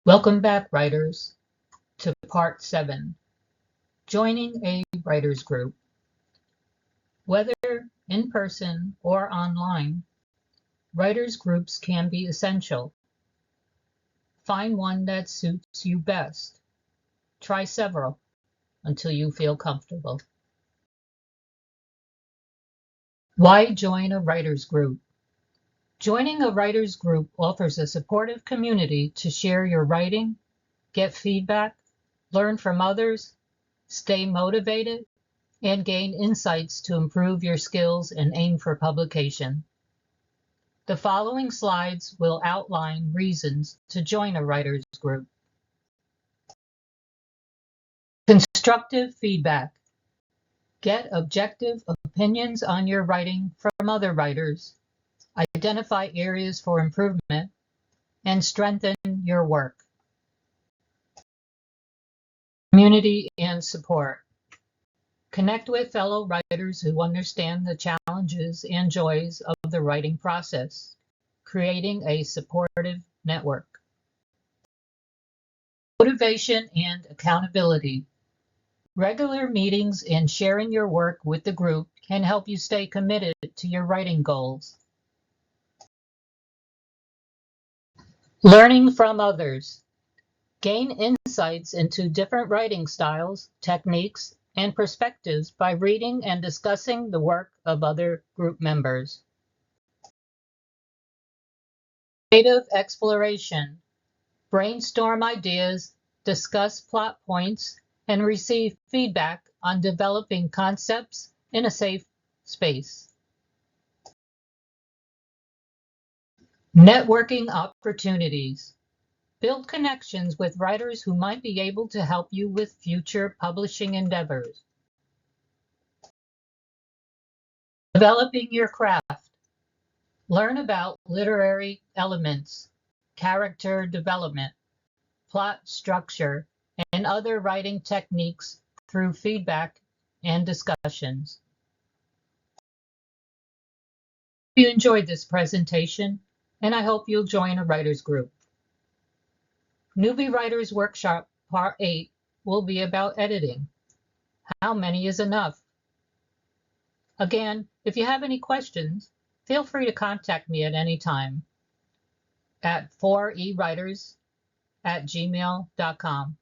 Welcome back, writers, to Part 7, Joining a Writers Group. Whether in person or online, writers groups can be essential. Find one that suits you best. Try several until you feel comfortable. Why join a writers group? Joining a writers group offers a supportive community to share your writing, get feedback, learn from others, stay motivated, and gain insights to improve your skills and aim for publication. The following slides will outline reasons to join a writers group. Constructive feedback. Get objective opinions on your writing from other writers. Identify areas for improvement and strengthen your work. Community and support. Connect with fellow writers who understand the challenges and joys of the writing process, creating a supportive network. Motivation and accountability. Regular meetings and sharing your work with the group can help you stay committed to your writing goals. Learning from others. Gain insights into different writing styles, techniques, and perspectives by reading and discussing the work of other group members. Creative exploration. Brainstorm ideas, discuss plot points, and receive feedback on developing concepts in a safe space. Networking opportunities. Build connections with writers who might be able to help you with future publishing endeavors. Developing your craft. Learn about literary elements, character development, plot structure, and other writing techniques through feedback and discussions. If you enjoyed this presentation, and I hope you'll join a writers group. Newbie Writers Workshop Part 8 will be about editing. How many is enough? Again, if you have any questions, feel free to contact me at any time at 4ewriters@gmail.com.